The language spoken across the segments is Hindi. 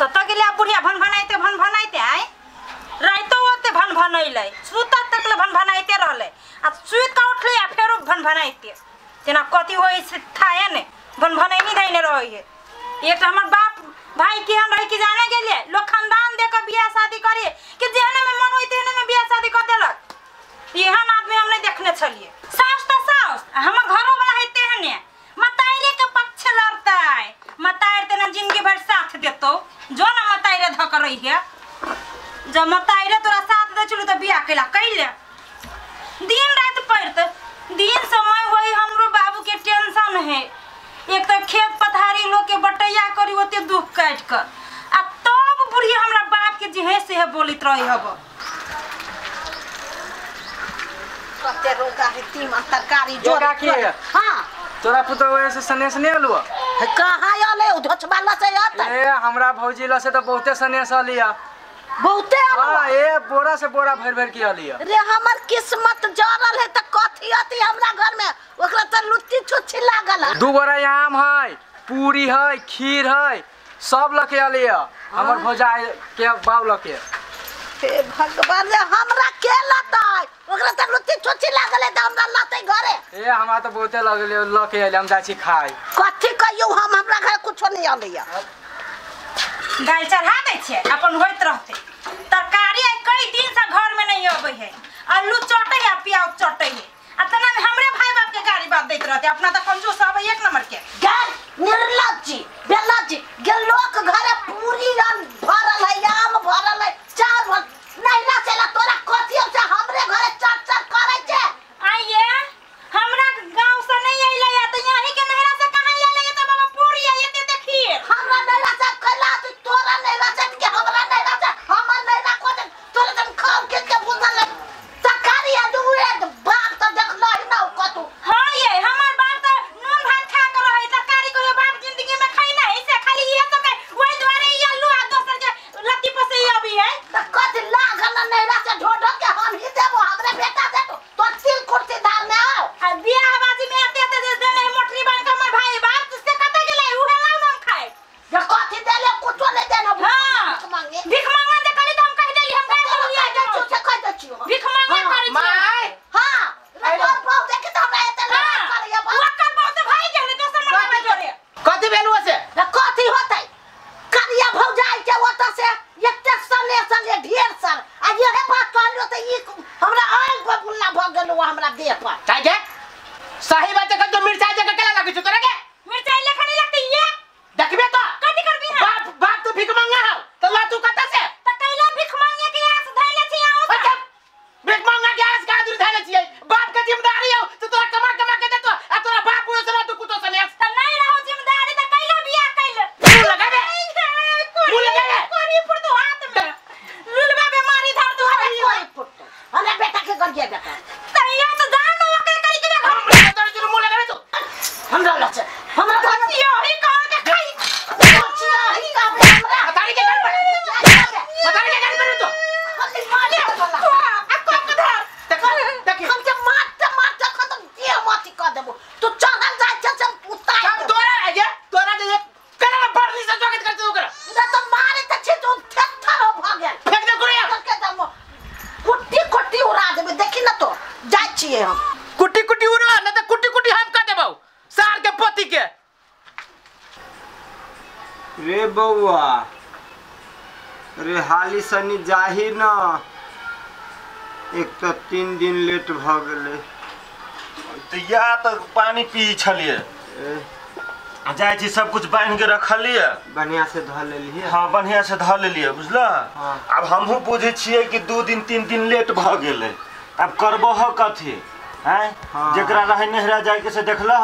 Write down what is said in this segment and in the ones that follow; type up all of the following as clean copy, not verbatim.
कत गेले बुढ़िया भन भनाइते आय राइतो ओते भन भनैले सुता तकले भन भनाइते रहले आ सुत का उठले आ फेरो भन भनाइते जना कथि होई से थाया ने भन भनैनी धैने रहै है एक हमर बाप भाई के हम रह के जाने गेलिए लोग खानदान देकर बियाह शादी करे कि जेने में मन होई तेने में बियाह शादी कर देलक एहन आदमी हम नहीं देखने छलिए सास त सास हमर घरो वाला है तेहने मताइरे के पक्ष लड़ता है मताइर तेना जिंदगी भर साथ देतो जो ना मताइरे धक रही है जब मताइरे तोरा साथ दे चलू त बियाह केला कैले दिन रात पड़त दिन समय होई हमरो बाबू के टेंशन है एक तो खेत पथारी लोग के बटैया करी ओते दुख काट कर आ तब बुढ़िया हमरा बाप के जिहे से है बोलित रही हब कते रोगा है तीमन तरकारी जोड़ा की हां तोरा पुतो से सनेस नहीं अलुआ कहां आले उधच वाला से आता ए हमरा भौजी ला से तो बहुते सनेस आलिया बहुते हां ए बोरा से बोरा भर भर के आलिया रे हमर किस्मत जरल है त कथि अति हमरा घर में ओकरा त लुत्ती छुच्छी लागल है 2 बोरा आम है पूरी है खीर है सब लके आलिया हमर भौजा के बाव लके हे भगवान रे हमरा के लताय ओकरा त लुत्ती छुच्छी लागल है त हमरा लतै घरे ए हमरा तो बहुते लगले लके आले हम जाची खाई कथि कहियो हम हमरा घर कुछो नहीं आलिया दाल चढ़ा दे छे अपन होइत रहते तरकारी कई दिन से घर में नहीं आवे है आलू चटै या प्याज चटै है अतना में हमरे भाई बाप के गाड़ी बात देत रहते अपना त कंजूस सब एक नंबर के गैर निर्लज्जी बेलज्जी गेल लोक घरे पूरी भरल है आम भरल है चार भर नहीं ना चला तोरा कथि से हमरे घरे चट करे छे आइए हमरा गांव से नहीं आइले या त यहीं के नहरा से कहां आइले त बाबा पूरी आइए ते देखिए हमरा नहरा से कला तू तोरा नहरा से के हमरा नहरा से हमर नहरा को तोरा तुम खाओ के बुझल तरकारी आ दुए बाप त देखलो ही ना कतु हां ये हमर बाप त नून भात खा कर रहे तरकारी को बाप जिंदगी में खाई ना ऐसे खाली ये सब वही द्वारे ये आलू आ दोसर के लत्ती पर से अभी है त कथि लागल नहरा से ढोढ के हम ही देबो हमरे बेटा दे तो तिल कुर्सी दार में आओ आ बियाह बाजी में आते आते देने मोटरी बन के हमर भाई बाप तुझसे कता गेले उहे लाउ हम खाए ये कथि देले कुछो नहीं देना हां मांगे भीख मांगा दे कली तो हम कह देली हम गाय लिया जा से कह दे छियो भीख मांगा करी माय हां रे बहुत देख त हमरा एते लगा करिया बा ओकर बहुत भाई गेले दोसर मत जोरे कथि भेलु से कथि होतै करिया भौजाई के ओत से एकटे सने ढेर सर आ ये बात कहलियो त ई हमरा आग बबुल्ला भ गेलो हमरा देह पर काय के सही बात है तो मिर्चाई जगह केला लगी छ तोरा के मिर्चाई लेखा नहीं लगती ये देखबे तो कथि करबी है बाप तो भीख मांगा है तो ला तू कता से त कैला भीख मांगे के आस धैले छी आओ अच्छा भीख मांगा के आस का दूर धैले छी बाप के जिम्मेदारी हो तो तोरा कमा के देतो आ तोरा बाप पूरा से तू कुतो सने त नहीं रहो जिम्मेदारी त कैला बियाह कैले तू लगाबे तू लगाबे कोरी पर तो हाथ में लुलबा बीमारी धर दो कोई पुट्टो हमरा बेटा के कर दिया बेटा तैया तो जान लो के करी के हम तोरा जुर्म लगाबे तो हमरा लछ हमरा बचियो ही कह के खाई बचियो ही का हमरा बतारी के घर पर तो खाली मारे वाला आ को धर देख हम जब मारते खत्म दिए माटी कर देबो तू चढ़ल जाय छ सब उतार हम तोरा आगे तोरा जे केना बरली से स्वागत करते हो कर ना तो मारे त छी तू थर हो भ गेल फेंक दे गुड़िया के दम कुट्टी उड़ा देबे देखी ना तो जाय छिए हम कुटी उड़ा न त कुटी हम का देबौ सार के पोती के रे बउआ रे हाली सनी जाही न एक तो 3 दिन लेट भ गेले तो या तो पानी पी छलिए जाय छी सब कुछ बांध के रखलिए बढ़िया से ध लेलिए हां बढ़िया से ध लेलिए बुझला हाँ। अब हमहु बुझे छिए कि 2 दिन 3 दिन लेट भ गेले अब करबो ह कथि हैं हाँ। जेकरा रहे नहरा जाय के से देखला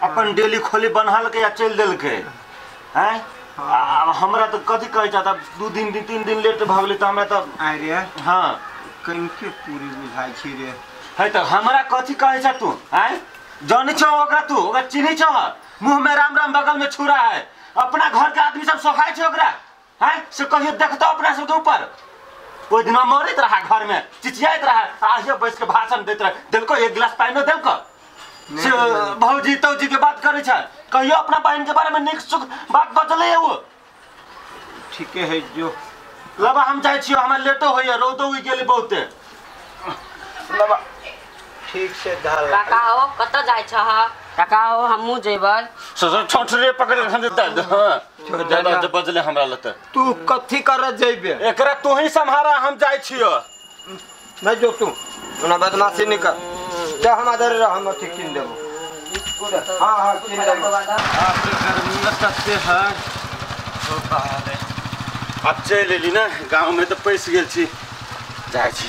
अपन डेली खोली बनहल के या चल देल के हैं अब हमरा तो कथि कहै छ तब 2 दिन 3 दिन लेट भ गेले त हमरा त आइ रे हां कनके पूरी बुझाई छी रे है त हमरा कथि कहै छ तू हैं जानि छ ओकरा तू ओकरा चिन्हि छ मुंह में राम राम बगल में छुरा है अपना घर के आदमी सब सोखाय छ ओकरा हैं से कहियो देखतो अपना सब ऊपर ओइ दिन मरैत रहा घर में चिचियाइत रहा आहिया बैठ के भाषण देत रहा देलको एक गिलास पानी देलको से भौजी तौजी के बात करे छ कहियो अपना बहन के बारे में निक सुख बात बचले है वो ठीक है जो लबा हम जाय छियो, हमरा लेटो होइए, रौदो उइ गेली बहुते। लबा ठीक से धाल काका हो कत जाय छ काका हो हमहु जेबै ससुर छोटरे पकड़ के खंदे दादा बजले हमरा लते। तू कथी कर जइबे? एकरा तू ही संभारा, हम जाय छियो। नहीं जो तू ना बदमाशी नहीं कर। जा हम आदर हम अथी किन देबो। हां हां किन देबो। आपके घर में लगते हैं ओ बाबे। अब चल लेली ना, गांव में तो पैस गेल छी, जाय छी।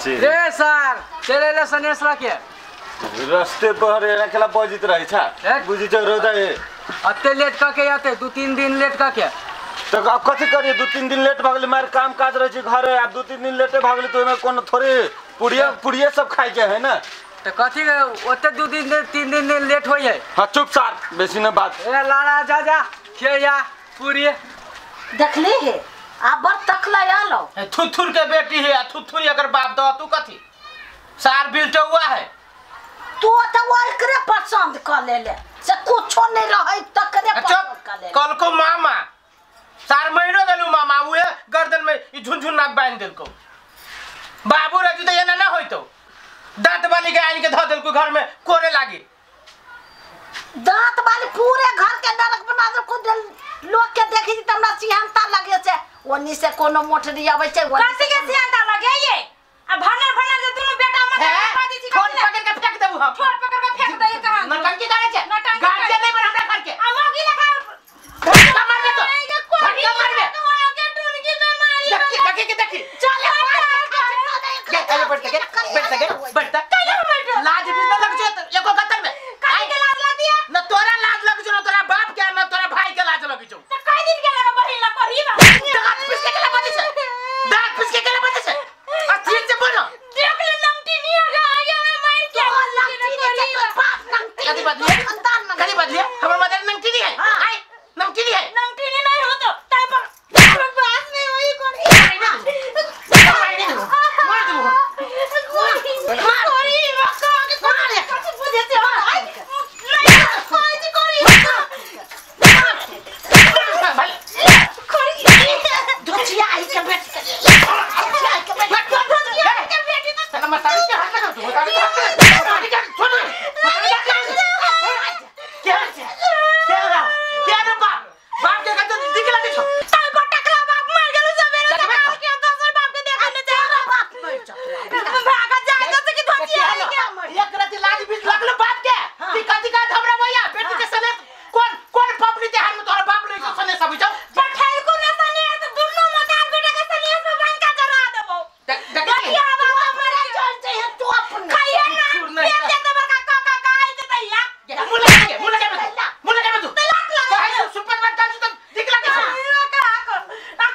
रे सर चले ले सनेसरा के रास्ते पर रखला बजित रही छा, बुझी छ रोदा ए अत्ते लेट का के आते 2-3 दिन लेट का के तो अब कथी करिए? 2-3 दिन लेट भ गेल, मार काम काज रहे छी घरे। अब 2-3 दिन लेटे भ गेल तो में कोनो थोड़ी पुड़िया सब खाइ के है ना। तो कथी ओते 2-3 दिन लेट होई है। हां चुप सार, बेसी न बात। ए लाला जा खेया पूरी देखली है अब तकला आलो थुथुर के बेटी है, थुथुर अगर बाप दो तू कथी सार बिल्ट हुआ है। तू तो ओकरे पसंद कर ले से कुछो नहीं रहे तकरे पसंद कर ले। कल को मामा सार महीनो गेलू मामा उहे गर्दन में ई झुनझुन नाक बांध देलको। बाबू रजू तो ये ना होइतो, दांत वाली के आइन के ध देलको घर में कोरे लागी। दांत वाली पूरे घर के नरक बना दे। को लोग के देखी त हमरा सिहनता लगे छे, ओनी से कोनो मोटरी आबै छे कासी के सिहनता लगे ये। अब भनर जे दुनु बेटा मत बाजी छी। फोन पकड़ के फेंक देबू हम। फोन पकड़ के फेंक दे कहां? नटंकी करे छे, गार्जियन नहीं बन हमरा घर के। आ मोगी लगा धक्का मार दे तो, धक्का मार दे। आगे टुनकी में मारी देखी चले बैठ लाज भी न लग जे एको गतर में काई के लाज लग दिया न तोरा लाज लग जो, न तोरा बाप के, न तोरा भाई के लाज लग जो। तो कई दिन के लगा बहिन ला करी बा दांत पिसके के बजे से, दांत पिसके के बजे से आ ठीक से बोलो। देख ले नमटी नहीं आगे आगे में मार के नंगटी ने बाप नंगटी कदी बदलिए कदी बदलिए हमर मदर नंगटी नहीं है। आई नंगटी नहीं है, नमटी नहीं हो तो टाइप पर बात में वही कोनी मार दो कोरी बका के कोरी कुछ बुझे से आई नहीं कोई जी कोरी धोचिया आई के बैठ के चल मत तारी के हाथ लगा तू तारी के छोड़ क्या रे बाप के का तो दिख लगे छो ताई पर टकला बाप मार गेलो सवेरे से के दोसर बाप के देखे न जा बाप नहीं चला भागा जाए जैसे कि धोती आई के एक रात लाज बीच लगलो बाप के ती का हमरा भैया बेटी के सने कौन पपनी त्योहार में तोरा बाप ले सने सब जाओ पठाई को न सने तो दुनो मकान बेटा के सने से बन का जरा देबो देखिए बाबा मरे चल चाहिए तू अपन खाइए ना ये दे दे का का आई दे दैया मुला के तू कहे सुपर मार का तो दिख लगे छो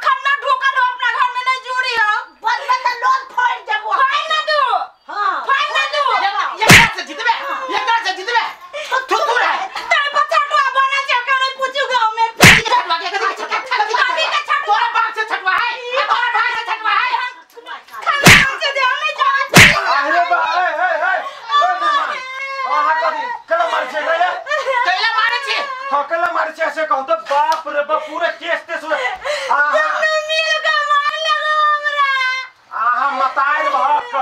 खन्ना ढोका लो अपना घर में नहीं जुड़ी हो बद में तो लोन फोड़ देबो फाइन ना दो हां फाइन ना दो एक से जीतबे तू है ताई बच्चा तो बना से करे पूछू गांव में छटवा के तोरा बाप से छटवा है, तोरा भाई से छटवा है। खाना से दे नहीं जा अरे बा ए आहा कदी कला मार छे रे, कैला मारे छी कला मार छे से कहू तो बाप रे बाप पूरे केस ते सुन। आहा मिल का मार लगा हमरा आहा मतार भक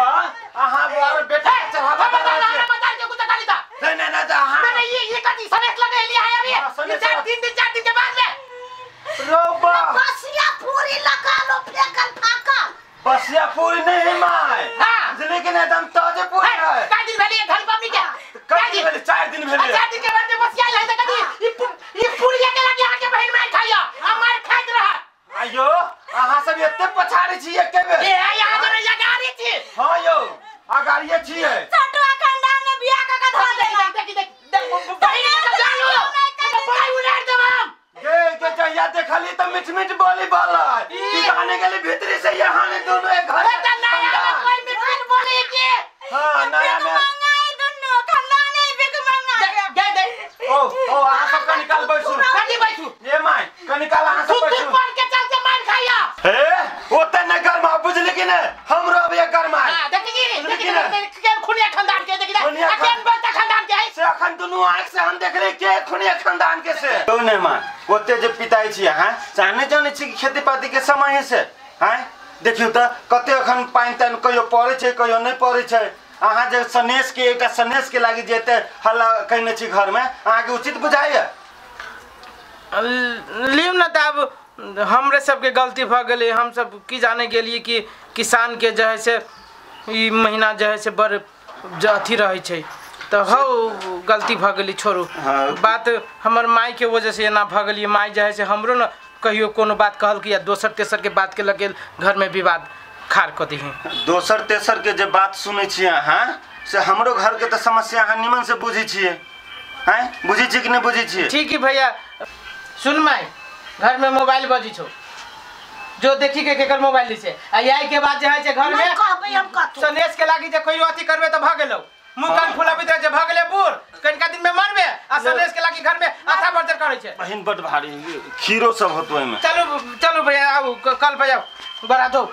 आहा यार बेटा चढ़ावा बता बता छे। बता के कुछ गाली दा नहीं आहा मैंने ये कटी सनेस लगे लिया है अभी ये 4 दिन के बाद में रोबा बसिया पूरी लगा लो फेंकल फाकल बसिया पूरी नहीं माय। हां लेकिन एकदम ताजे पूरी है। का दिन भेली घर पबनी के कई दिन 4 दिन भेले। 4 दिन के बाद में बसिया ले त कदी ये पूरी के लगे आके बहन मार खाइया हमार खाइत रहा। आयो आहा सब एते पछाड़ी छी एके बेर। ए यहाँ जरे जगारी छी। हां यो अगाड़िए छिए। छटवा खानदान में बियाह का धो देला देख बहन के जानो तो बड़ा उड़ाड़ देबम के जहिया देखली त मिठ बोली बोला कि गाने के लिए भीतरी से यहाँ ने दोनों एक घर त नया में कोई मिठ बोले के। हां नया में मंगाई दुनु खानदान ही बिक मंगा दे ओ आहा सब का निकाल बैठू कदी बैठू ये माय का निकाल आहा सब तू बैठू पढ़ के चलते मार खाइया। ए ओते न गरमा बुझली कि न हमरो अब ये गरमा हां देखी के खुनिया खानदान के देखी अकेन बता खानदान के है से अखन दुनू आँख से हम देख रहे के खुनिया खानदान के से तो नहीं मान ओते जे पिताई छी हां चाहने जाने छी खेती पाती के समय से हां देखियो त कते अखन पाइन तन कहियो पड़े छै कहियो नहीं पड़े छै अहाँ जे सनेश के एकटा सनेश के लागि जेते हल्ला कहने छी घर में अहाँ के उचित बुझाइए लियो ना त अब हमरे सबके गलती भ गेलै हम सब की जाने गेलिए कि किसान के जो है से ई महीना जो है से बड़ अथी रहे छै तो हौ गलती भ गेली छोड़ू बात हमर माई के वजह से एना भ गेली माई जो है से हमरो न कहियो कोनो बात कहल कि या दोसर तेसर के बात के लगे घर में विवाद खार क दी दोसर तेसर के जे बात सुनै छी अहाँ से हमरो घर के त समस्या अहाँ निमन से बुझै छियै हैं बुझै छी कि नहीं बुझै छियै ठीक है भैया सुन माई घर में मोबाइल बजी छो जो देखी के केकर मोबाइल से आई के बाद जे है से घर में कहबै हम कथु सनेश के लागी जे कोई अथी करबे त भ गेलौ मुंह कान फुलाबे त जे भ गेले बूढ़ कनिका दिन में मरबे आ सनेश के लागी घर में आथा बर्जर करे छै बहिन बड़ भारी खीरो सब होतो एमे चलो चलो भैया आओ कल पे जाओ बड़ा दो